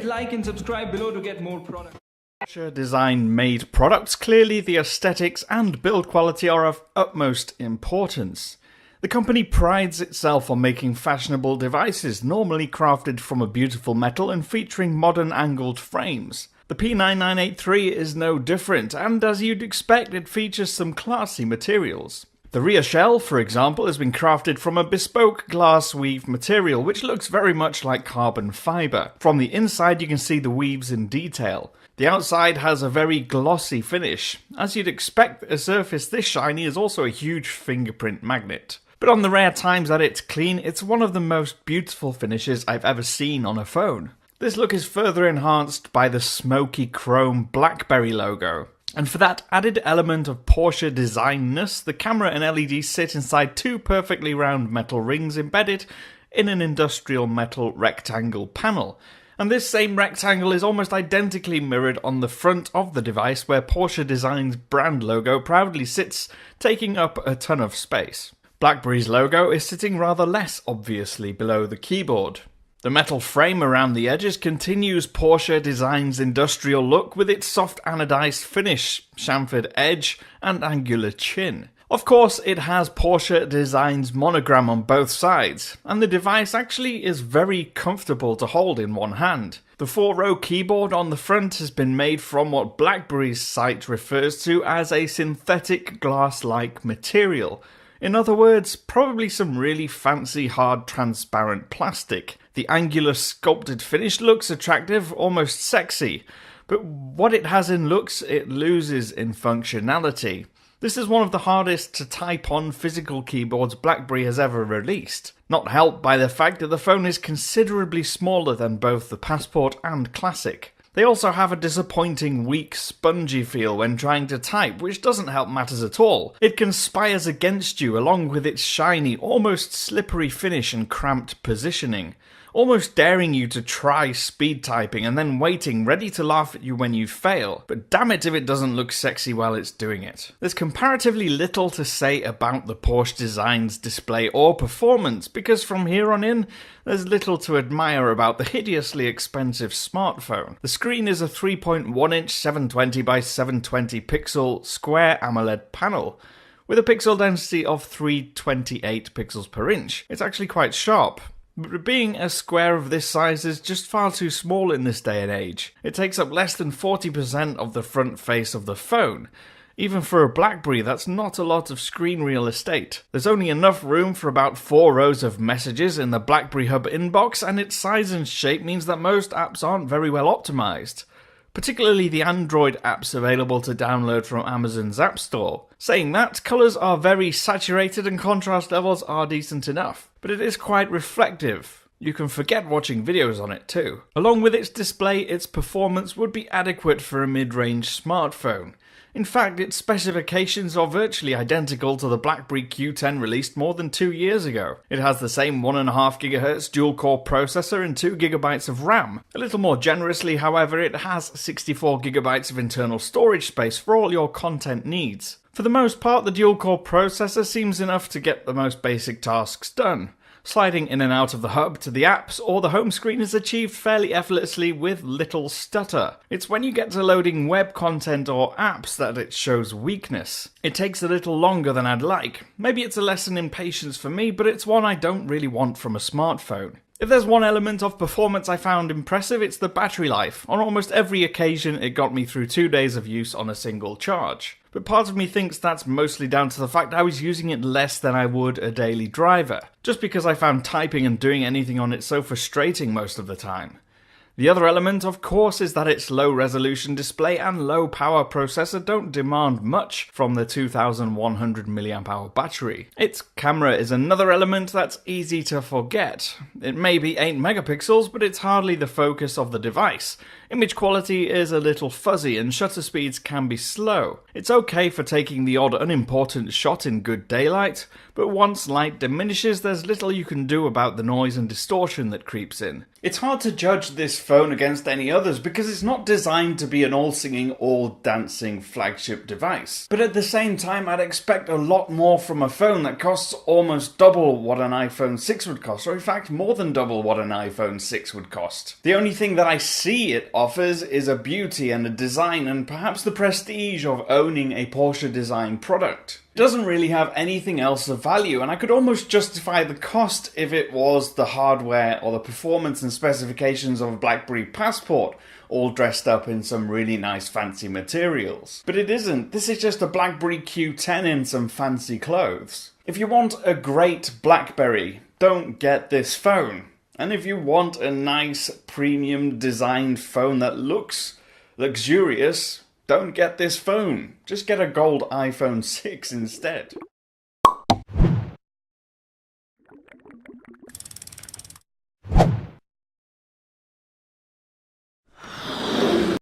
Like and subscribe below to get more products. Porsche design made products. Clearly the aesthetics and build quality are of utmost importance. The company prides itself on making fashionable devices, normally crafted from a beautiful metal and featuring modern angled frames. The P'9983 is no different, and as you'd expect, it features some classy materials. The rear shell, for example, has been crafted from a bespoke glass weave material which looks very much like carbon fibre. From the inside you can see the weaves in detail. The outside has a very glossy finish. As you'd expect, a surface this shiny is also a huge fingerprint magnet. But on the rare times that it's clean, it's one of the most beautiful finishes I've ever seen on a phone. This look is further enhanced by the smoky chrome BlackBerry logo. And for that added element of Porsche designness, the camera and LED sit inside two perfectly round metal rings embedded in an industrial metal rectangle panel. And this same rectangle is almost identically mirrored on the front of the device, where Porsche Design's brand logo proudly sits, taking up a ton of space. BlackBerry's logo is sitting rather less obviously below the keyboard. The metal frame around the edges continues Porsche Design's industrial look with its soft anodized finish, chamfered edge, and angular chin. Of course, it has Porsche Design's monogram on both sides, and the device actually is very comfortable to hold in one hand. The 4-row keyboard on the front has been made from what BlackBerry's site refers to as a synthetic glass-like material. In other words, probably some really fancy hard transparent plastic. The angular sculpted finish looks attractive, almost sexy, but what it has in looks, it loses in functionality. This is one of the hardest to type on physical keyboards BlackBerry has ever released, not helped by the fact that the phone is considerably smaller than both the Passport and Classic. They also have a disappointing, weak, spongy feel when trying to type, which doesn't help matters at all. It conspires against you along with its shiny, almost slippery finish and cramped positioning, almost daring you to try speed typing and then waiting, ready to laugh at you when you fail. But damn it if it doesn't look sexy while it's doing it. There's comparatively little to say about the Porsche Design's display or performance, because from here on in, there's little to admire about the hideously expensive smartphone. The screen is a 3.1-inch 720 by 720 pixel square AMOLED panel, with a pixel density of 328 pixels per inch. It's actually quite sharp. But being a square of this size is just far too small in this day and age. It takes up less than 40% of the front face of the phone. Even for a BlackBerry, that's not a lot of screen real estate. There's only enough room for about 4 rows of messages in the BlackBerry Hub inbox, and its size and shape means that most apps aren't very well optimized. Particularly the Android apps available to download from Amazon's App Store. Saying that, colours are very saturated and contrast levels are decent enough, but it is quite reflective. You can forget watching videos on it too. Along with its display, its performance would be adequate for a mid-range smartphone. In fact, its specifications are virtually identical to the BlackBerry Q10 released more than 2 years ago. It has the same 1.5 GHz dual-core processor and 2 GB of RAM. A little more generously, however, it has 64 GB of internal storage space for all your content needs. For the most part, the dual-core processor seems enough to get the most basic tasks done. Sliding in and out of the hub to the apps or the home screen is achieved fairly effortlessly with little stutter. It's when you get to loading web content or apps that it shows weakness. It takes a little longer than I'd like. Maybe it's a lesson in patience for me, but it's one I don't really want from a smartphone. If there's one element of performance I found impressive, it's the battery life. On almost every occasion, it got me through 2 days of use on a single charge. But part of me thinks that's mostly down to the fact I was using it less than I would a daily driver, just because I found typing and doing anything on it so frustrating most of the time. The other element, of course, is that its low-resolution display and low-power processor don't demand much from the 2100 mAh battery. Its camera is another element that's easy to forget. It may be 8 megapixels, but it's hardly the focus of the device. Image quality is a little fuzzy and shutter speeds can be slow. It's okay for taking the odd unimportant shot in good daylight, but once light diminishes there's little you can do about the noise and distortion that creeps in. It's hard to judge this phone against any others because it's not designed to be an all-singing, all-dancing flagship device. But at the same time, I'd expect a lot more from a phone that costs almost double what an iPhone 6 would cost, or in fact more than double what an iPhone 6 would cost. The only thing that I see it offers is a beauty and a design and perhaps the prestige of owning a Porsche design product. It doesn't really have anything else of value, and I could almost justify the cost if it was the hardware or the performance and specifications of a BlackBerry Passport, all dressed up in some really nice fancy materials. But it isn't. This is just a BlackBerry Q10 in some fancy clothes. If you want a great BlackBerry, don't get this phone. And if you want a nice premium designed phone that looks luxurious, don't get this phone. Just get a gold iPhone 6 instead.